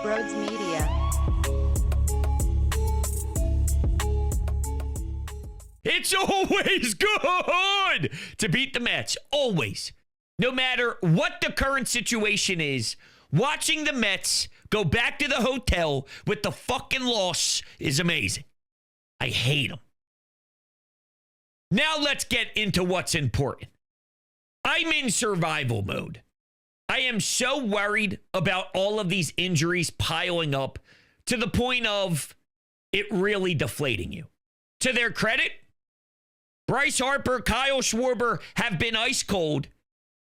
Brodes Media. It's always good to beat the Mets. Always. No matter what the current situation is, watching the Mets go back to the hotel with the fucking loss is amazing. I hate them. Now let's get into what's important. I'm in survival mode. I am so worried about all of these injuries piling up to the point of it really deflating you. To their credit, Bryce Harper, Kyle Schwarber have been ice cold.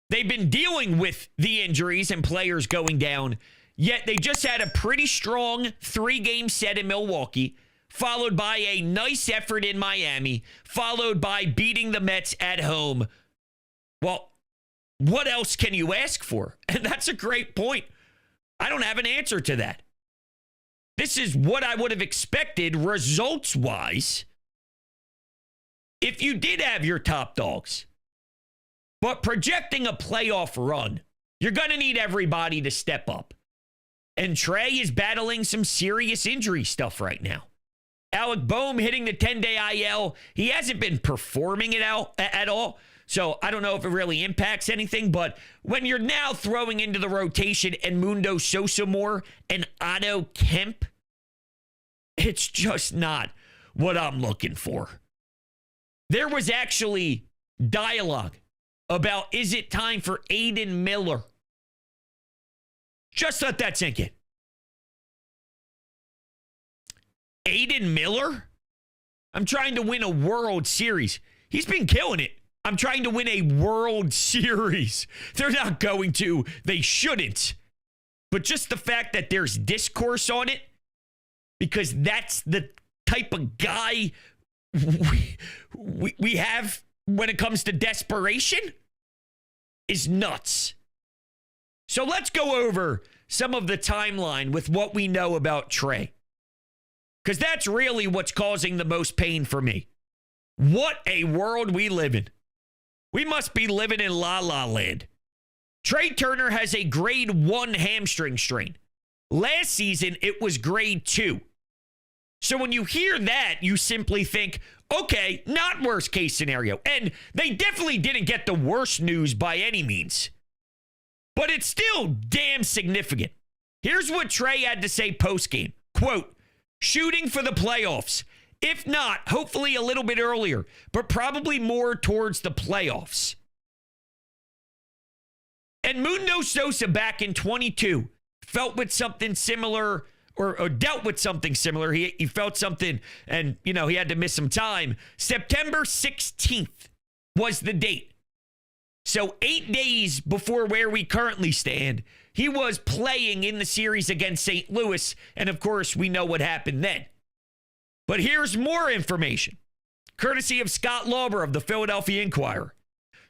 They've been dealing with the injuries and players going down, yet they just had a pretty strong 3-game set in Milwaukee, followed by a nice effort in Miami, followed by beating the Mets at home. Well, what else can you ask for? And that's a great point. I don't have an answer to that. This is what I would have expected results-wise if you did have your top dogs. But projecting a playoff run, you're going to need everybody to step up. And Trea is battling some serious injury stuff right now. Alec Boehm hitting the 10-day IL. He hasn't been performing it out at all. So I don't know if it really impacts anything. But when you're now throwing into the rotation and Mundo Sosa more and Otto Kemp, it's just not what I'm looking for. There was actually dialogue about, is it time for Aiden Miller? Just let that sink in. Aiden Miller? I'm trying to win a World Series. He's been killing it. I'm trying to win a World Series. They're not going to. They shouldn't. But just the fact that there's discourse on it, because that's the type of guy we have when it comes to desperation, is nuts. So let's go over some of the timeline with what we know about Trea, because that's really what's causing the most pain for me. What a world we live in. We must be living in La La Land. Trea Turner has a grade 1 hamstring strain. Last season, it was grade 2. So when you hear that, you simply think, okay, not worst case scenario. And they definitely didn't get the worst news by any means. But it's still damn significant. Here's what Trea had to say post-game. Quote, shooting for the playoffs. If not, hopefully a little bit earlier, but probably more towards the playoffs. And Mundo Sosa back in 22 felt with something similar, or dealt with something similar. He felt something, and, he had to miss some time. September 16th was the date. So 8 days before where we currently stand, he was playing in the series against St. Louis, and of course, we know what happened then. But here's more information, courtesy of Scott Lauber of the Philadelphia Inquirer.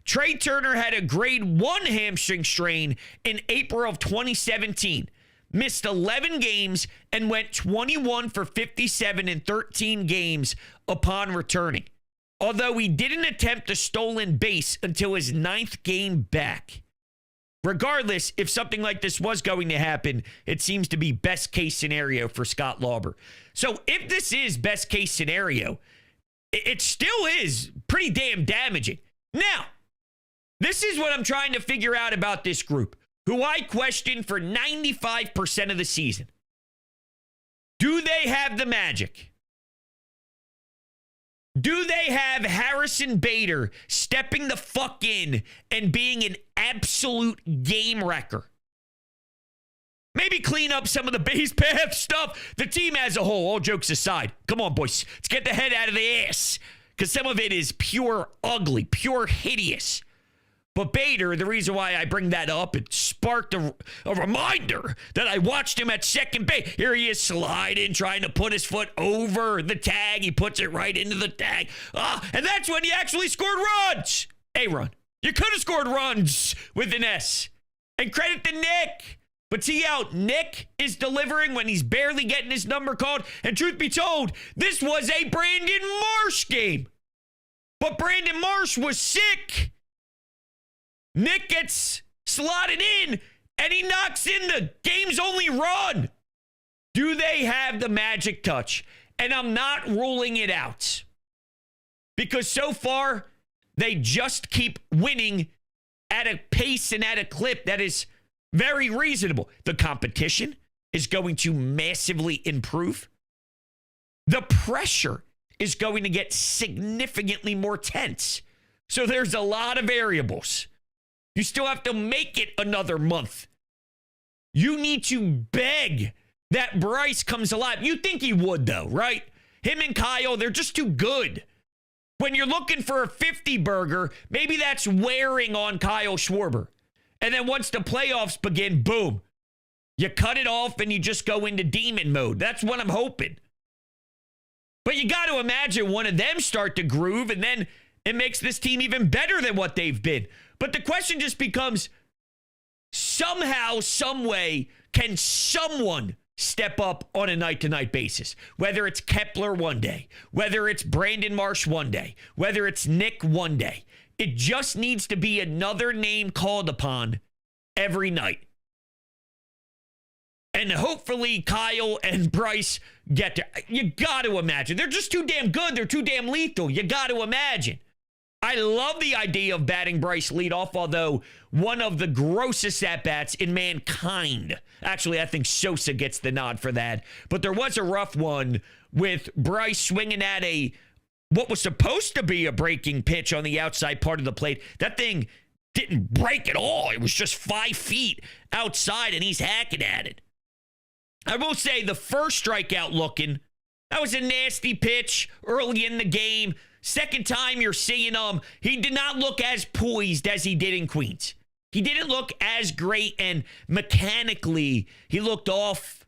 Trea Turner had a grade 1 hamstring strain in April of 2017, missed 11 games, and went 21 for 57 in 13 games upon returning. Although he didn't attempt a stolen base until his 9th game back. Regardless, if something like this was going to happen, it seems to be best case scenario for Scott Lauber. So if this is best case scenario, it still is pretty damn damaging. Now, this is what I'm trying to figure out about this group, who I questioned for 95% of the season. Do they have the magic? Do they have Harrison Bader stepping the fuck in and being an absolute game wrecker? Maybe clean up some of the base path stuff. The team as a whole, all jokes aside. Come on, boys. Let's get the head out of the ass, because some of it is pure ugly, pure hideous. But Bader, the reason why I bring that up, it sparked a reminder that I watched him at second base. Here he is sliding, trying to put his foot over the tag. He puts it right into the tag. And that's when he actually scored runs. A run. You could have scored runs with an S. And credit to Nick. But see how Nick is delivering when he's barely getting his number called? And truth be told, this was a Brandon Marsh game. But Brandon Marsh was sick. Nick gets slotted in, and he knocks in the game's only run. Do they have the magic touch? And I'm not ruling it out. Because so far, they just keep winning at a pace and at a clip that is very reasonable. The competition is going to massively improve. The pressure is going to get significantly more tense. So there's a lot of variables. You still have to make it another month. You need to beg that Bryce comes alive. You think he would, though, right? Him and Kyle, they're just too good. When you're looking for a 50 burger, maybe that's wearing on Kyle Schwarber. And then once the playoffs begin, boom. You cut it off and you just go into demon mode. That's what I'm hoping. But you got to imagine one of them start to groove, and then it makes this team even better than what they've been. But the question just becomes, somehow, some way, can someone step up on a night-to-night basis? Whether it's Kepler one day, whether it's Brandon Marsh one day, whether it's Nick one day. It just needs to be another name called upon every night. And hopefully Kyle and Bryce get there. You got to imagine. They're just too damn good. They're too damn lethal. You got to imagine. I love the idea of batting Bryce leadoff, although one of the grossest at-bats in mankind. Actually, I think Sosa gets the nod for that. But there was a rough one with Bryce swinging at what was supposed to be a breaking pitch on the outside part of the plate. That thing didn't break at all. It was just 5 feet outside, and he's hacking at it. I will say the first strikeout looking, that was a nasty pitch early in the game. Second time you're seeing him, he did not look as poised as he did in Queens. He didn't look as great, and mechanically, he looked off.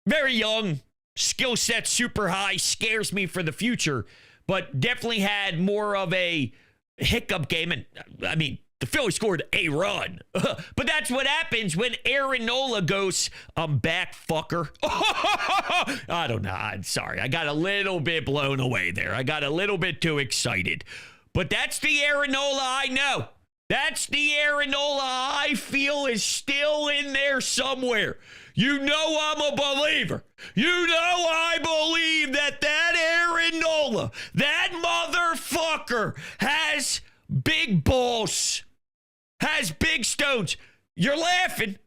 Very young, skill set super high, scares me for the future, but definitely had more of a hiccup game. And I mean, the Phillies scored a run. But that's what happens when Aaron Nola goes, I'm back, fucker. I don't know. I'm sorry. I got a little bit blown away there. I got a little bit too excited. But that's the Aaron Nola I know. That's the Aaron Nola I feel is still in there somewhere. You know I'm a believer. You know I believe that Aaron Nola, that motherfucker, has big balls. Has big stones. You're laughing.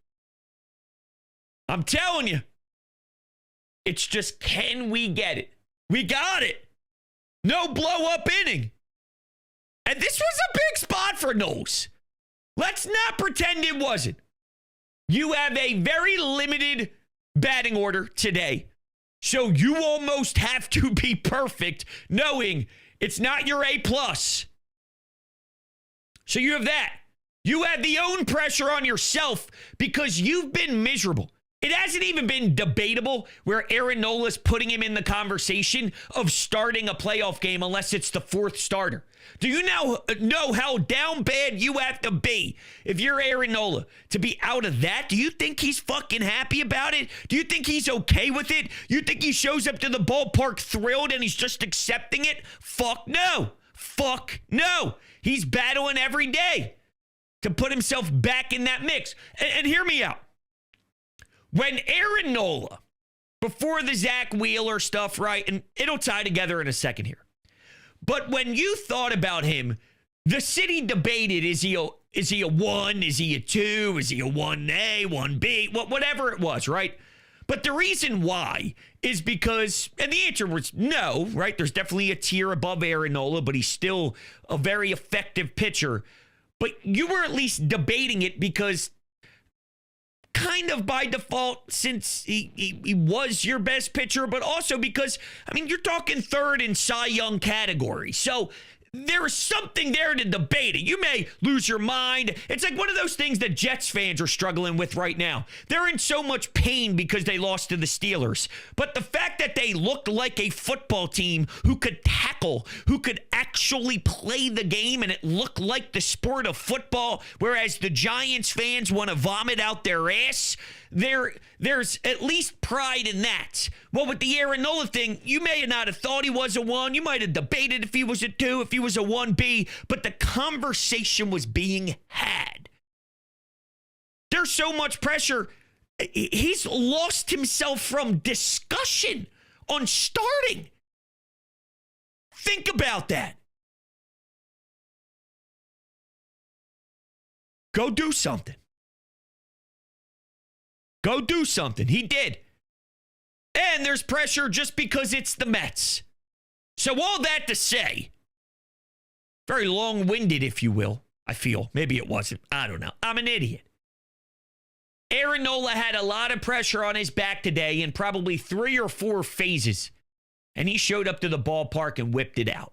I'm telling you. It's just, can we get it? We got it. No blow-up inning. And this was a big spot for Knowles. Let's not pretend it wasn't. You have a very limited batting order today. So you almost have to be perfect, knowing it's not your A+. So you have that. You have the own pressure on yourself because you've been miserable. It hasn't even been debatable where Aaron Nola's putting him in the conversation of starting a playoff game unless it's the fourth starter. Do you now know how down bad you have to be if you're Aaron Nola to be out of that? Do you think he's fucking happy about it? Do you think he's okay with it? You think he shows up to the ballpark thrilled and he's just accepting it? Fuck no. Fuck no. He's battling every day to put himself back in that mix. And hear me out. When Aaron Nola, before the Zach Wheeler stuff, right, and it'll tie together in a second here. But when you thought about him, the city debated, is he a 1? Is he a 2? Is he a 1A, 1B? Whatever it was, right? But the reason why is because, and the answer was no, right? There's definitely a tier above Aaron Nola, but he's still a very effective pitcher. But you were at least debating it because kind of by default, since he was your best pitcher, but also because, I mean, you're talking third in Cy Young category. So there is something there to debate it. You may lose your mind. It's like one of those things that Jets fans are struggling with right now. They're in so much pain because they lost to the Steelers. But the fact that they looked like a football team who could tackle, who could actually play the game, and it looked like the sport of football, whereas the Giants fans want to vomit out their ass, there's at least pride in that. Well, with the Aaron Nola thing, you may not have thought he was a 1. You might have debated if he was a 2, if he was a 1B, but the conversation was being had. There's so much pressure. He's lost himself from discussion on starting. Think about that. Go do something. Go do something. He did. And there's pressure just because it's the Mets. So all that to say, very long-winded, if you will, I feel. Maybe it wasn't. I don't know. I'm an idiot. Aaron Nola had a lot of pressure on his back today in probably 3 or 4 phases. And he showed up to the ballpark and whipped it out.